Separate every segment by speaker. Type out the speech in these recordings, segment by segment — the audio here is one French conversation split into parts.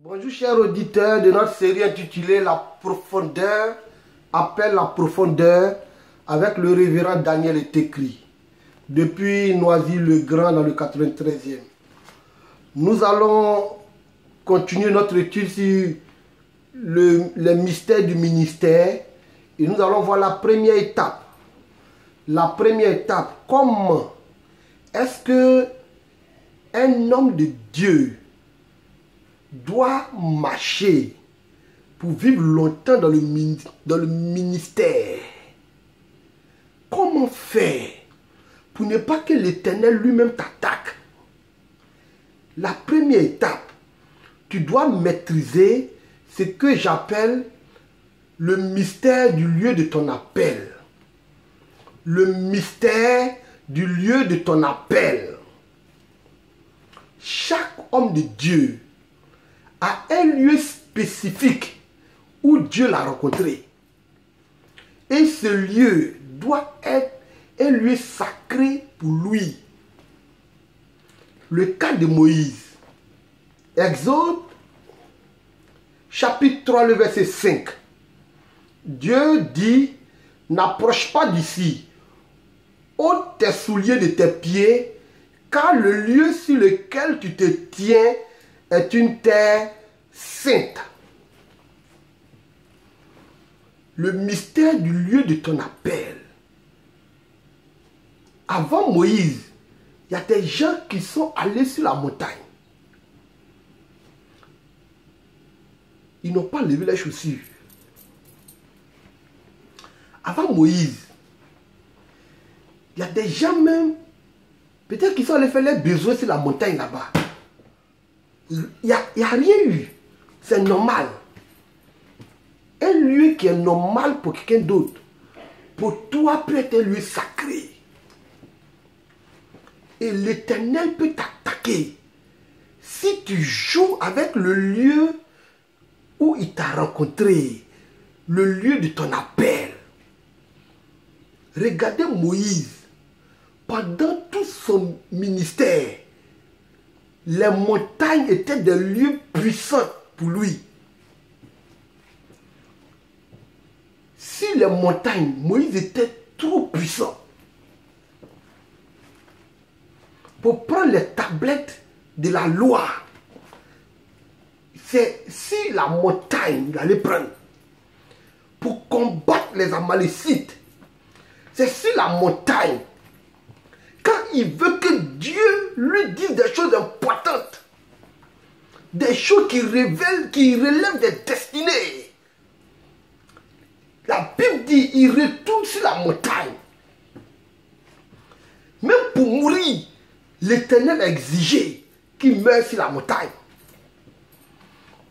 Speaker 1: Bonjour chers auditeurs de notre série intitulée La profondeur, appelle la profondeur avec le révérend Daniel Etekri depuis Noisy-le-Grand dans le 93e. Nous allons continuer notre étude sur les mystères du ministère et nous allons voir la première étape. La première étape, comment est-ce que un homme de Dieu doit marcher pour vivre longtemps dans le ministère? Comment faire pour ne pas que l'Éternel lui-même t'attaque? La première étape, tu dois maîtriser ce que j'appelle le mystère du lieu de ton appel. Le mystère du lieu de ton appel. Chaque homme de Dieu a un lieu spécifique où Dieu l'a rencontré. Et ce lieu doit être un lieu sacré pour lui. Le cas de Moïse. Exode, chapitre 3, le verset 5. Dieu dit, n'approche pas d'ici, ôte tes souliers de tes pieds, car le lieu sur lequel tu te tiens est une terre sainte. Le mystère du lieu de ton appel. Avant Moïse, il y a des gens qui sont allés sur la montagne. Ils n'ont pas levé les chaussures. Avant Moïse, il y a des gens même, peut-être qu'ils sont allés faire leurs besoins sur la montagne là-bas. Il n'y a rien eu. C'est normal. Un lieu qui est normal pour quelqu'un d'autre, pour toi peut être un lieu sacré. Et l'Éternel peut t'attaquer si tu joues avec le lieu où il t'a rencontré, le lieu de ton appel. Regardez Moïse, pendant tout son ministère, les montagnes étaient des lieux puissants pour lui. Si les montagnes, Moïse était trop puissant. Pour prendre les tablettes de la loi, c'est si la montagne, il allait prendre. Pour combattre les Amalécites, c'est si la montagne, quand il veut que Dieu lui dise des choses importantes, des choses qui révèlent, qui relèvent des destinées. La Bible dit, il retourne sur la montagne. Même pour mourir, l'Éternel a exigé qu'il meure sur la montagne.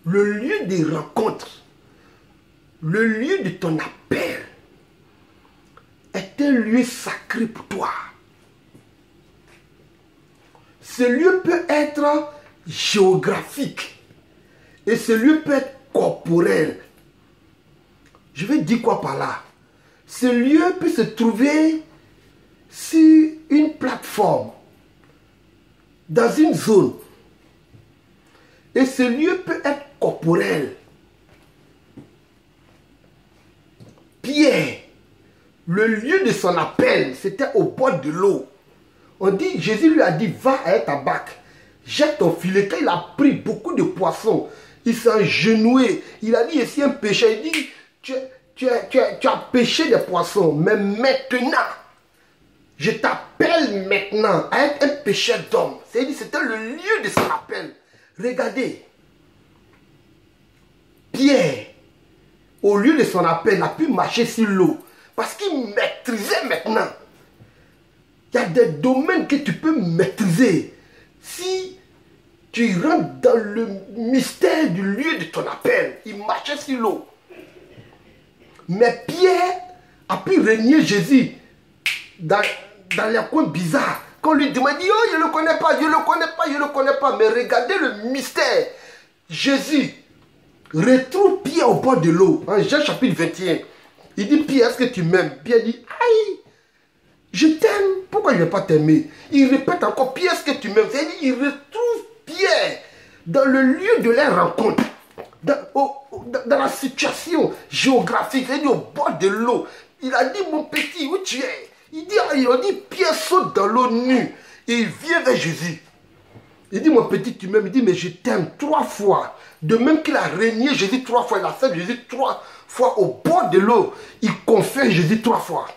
Speaker 1: Le lieu des rencontres, le lieu de ton appel, est un lieu sacré pour toi. Ce lieu peut être géographique et ce lieu peut être corporel. Je vais dire quoi par là? Ce lieu peut se trouver sur une plateforme, dans une zone. Et ce lieu peut être corporel. Pierre, le lieu de son appel, c'était au bord de l'eau. On dit, Jésus lui a dit, va avec ta barque, jette ton filet. Quand il a pris beaucoup de poissons, il s'est agenouillé. Il a dit, ici un pécheur. Il dit, tu as pêché des poissons, mais maintenant, je t'appelle maintenant à être un pécheur d'hommes. C'est-à-dire, c'était le lieu de son appel. Regardez, Pierre, au lieu de son appel, a pu marcher sur l'eau. Parce qu'il maîtrisait maintenant. Il y a des domaines que tu peux maîtriser. Si tu rentres dans le mystère du lieu de ton appel, il marchait sur l'eau. Mais Pierre a pu régner Jésus dans les coins bizarres. Quand on lui demande, oh, je ne le connais pas, je ne le connais pas, je ne le connais pas. Mais regardez le mystère. Jésus retrouve Pierre au bord de l'eau. En Jean chapitre 21. Il dit, Pierre, est-ce que tu m'aimes? Pierre dit, aïe, je t'aime. Pourquoi je ne vais pas t'aimer? Il répète encore, Pierre, est-ce que tu m'aimes? Il retrouve Pierre dans le lieu de leur rencontre, dans la situation géographique, il dit au bord de l'eau, il a dit, mon petit, où tu es? Il a dit, Pierre saute dans l'eau nue et il vient vers Jésus. Il dit, mon petit, tu m'aimes? Il dit, mais je t'aime 3 fois. De même qu'il a régné Jésus 3 fois, il a fait Jésus 3 fois au bord de l'eau. Il confesse Jésus 3 fois.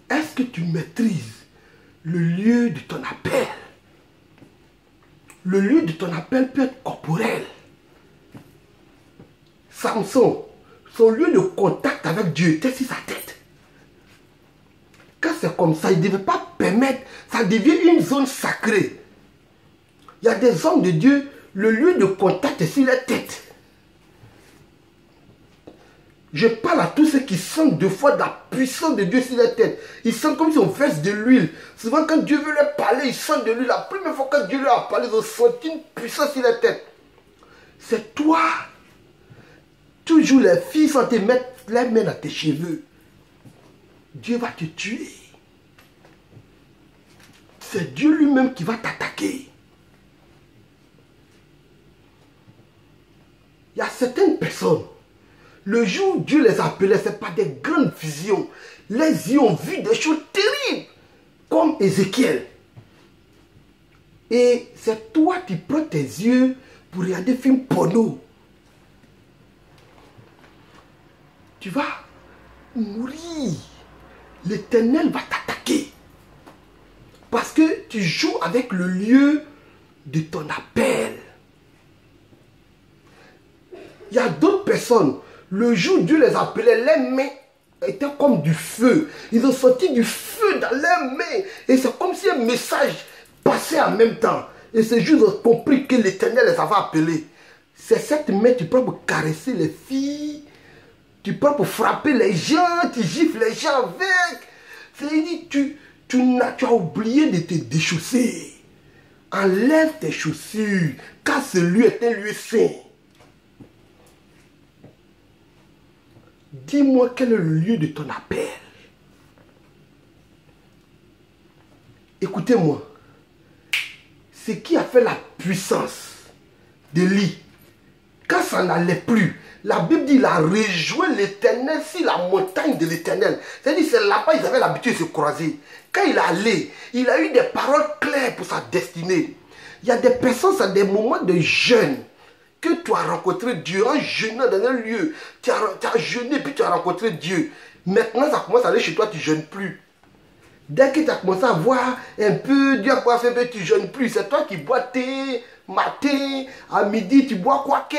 Speaker 1: Est-ce que tu maîtrises le lieu de ton appel? Le lieu de ton appel peut être corporel. Samson, son lieu de contact avec Dieu était sur sa tête. Quand c'est comme ça, il ne devait pas permettre, ça devient une zone sacrée. Il y a des hommes de Dieu, le lieu de contact est sur la tête. Je parle à tous ceux qui sentent deux fois de la puissance de Dieu sur la tête. Ils sentent comme si on verse de l'huile. Souvent quand Dieu veut leur parler, ils sentent de l'huile. La première fois que Dieu leur a parlé, ils ont senti une puissance sur la tête. C'est toi. Toujours les filles sont te mettre les mains dans tes cheveux. Dieu va te tuer. C'est Dieu lui-même qui va t'attaquer. Il y a certaines personnes, le jour où Dieu les appelait, ce n'est pas des grandes visions. Les yeux ont vu des choses terribles, comme Ézéchiel. Et c'est toi qui prends tes yeux pour regarder des films porno. Tu vas mourir. L'Éternel va t'attaquer. Parce que tu joues avec le lieu de ton appel. Il y a d'autres personnes, le jour où Dieu les appelait, les mains étaient comme du feu. Ils ont senti du feu dans leurs mains. Et c'est comme si un message passait en même temps. Et ce jour, ils ont compris que l'Éternel les avait appelés. C'est cette main, tu prends pour caresser les filles. Tu prends pour frapper les gens, tu gifles les gens avec. C'est-à-dire, tu as oublié de te déchausser. Enlève tes chaussures, car ce lieu est un lieu saint. Dis-moi quel est le lieu de ton appel. Écoutez-moi. Ce qui a fait la puissance d'Élie, quand ça n'allait plus, la Bible dit qu'il a rejoint l'Éternel sur la montagne de l'Éternel. C'est-à-dire c'est là-bas ils avaient l'habitude de se croiser. Quand il est allé, il a eu des paroles claires pour sa destinée. Il y a des personnes, c'est des moments de jeûne que tu as rencontré Dieu en jeûnant dans un lieu. Tu as jeûné puis tu as rencontré Dieu. Maintenant ça commence à aller chez toi, tu ne jeûnes plus. Dès que tu as commencé à voir un peu, Dieu a quoi faire, tu ne jeûnes plus. C'est toi qui bois thé, matin, à midi tu bois quoi que.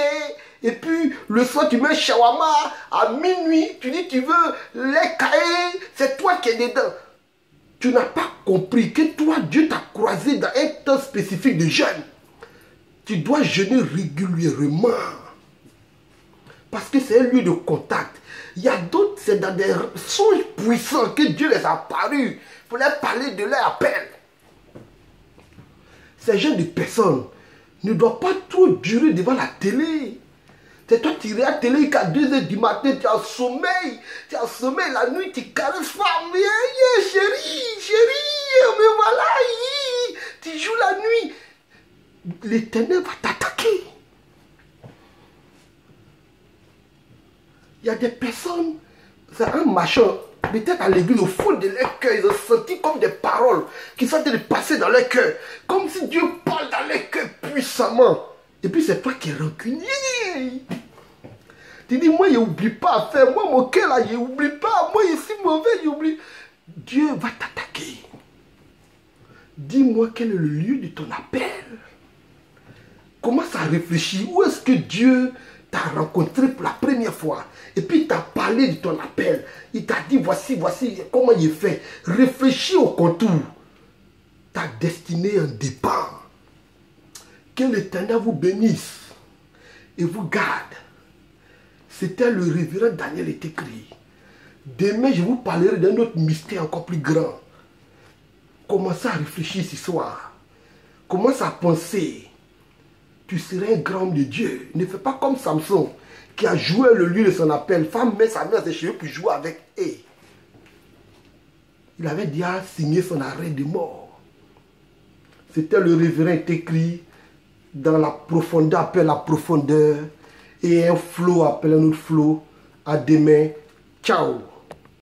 Speaker 1: Et puis le soir tu mets un shawarma, à minuit tu dis tu veux les cahiers, c'est toi qui es dedans. Tu n'as pas compris que toi Dieu t'a croisé dans un temps spécifique de jeûne. Tu dois jeûner régulièrement. Parce que c'est un lieu de contact. Il y a d'autres, c'est dans des songes puissants que Dieu les a apparus pour leur parler de leur appel. Ces jeunes de personnes ne doivent pas trop durer devant la télé. C'est toi qui regardes la télé qu'à 2 h du matin, tu as sommeil. Tu as sommeil la nuit, tu caresses femme. Chérie, mais voilà, tu joues la nuit. L'Éternel va t'attaquer. Il y a des personnes, c'est un machin, peut-être à l'église, au fond de leur cœur, ils ont senti comme des paroles qui sont en train de passer dans leur cœur. Comme si Dieu parle dans leur cœur puissamment. Et puis c'est toi qui es rancunier. Tu dis, moi, je n'oublie pas à faire. Moi, mon cœur, là, je n'oublie pas. Moi, je suis mauvais, j'oublie. Dieu va t'attaquer. Dis-moi quel est le lieu de ton appel. Commence à réfléchir. Où est-ce que Dieu t'a rencontré pour la première fois? Et puis, il t'a parlé de ton appel. Il t'a dit, voici comment il fait. Réfléchis au contour. Ta destinée en dépend. Que l'Éternel vous bénisse et vous garde. C'était le révérend Daniel est écrit. Demain, je vous parlerai d'un autre mystère encore plus grand. Commencez à réfléchir ce soir. Commence à penser. Tu serais un grand homme de Dieu. Ne fais pas comme Samson, qui a joué le lieu de son appel. Femme met sa main à ses cheveux pour jouer avec eux. Il avait déjà signé son arrêt de mort. C'était le révérend est écrit. dans la profondeur appelle la profondeur. Et un flot appelle un autre flot. À demain. Ciao.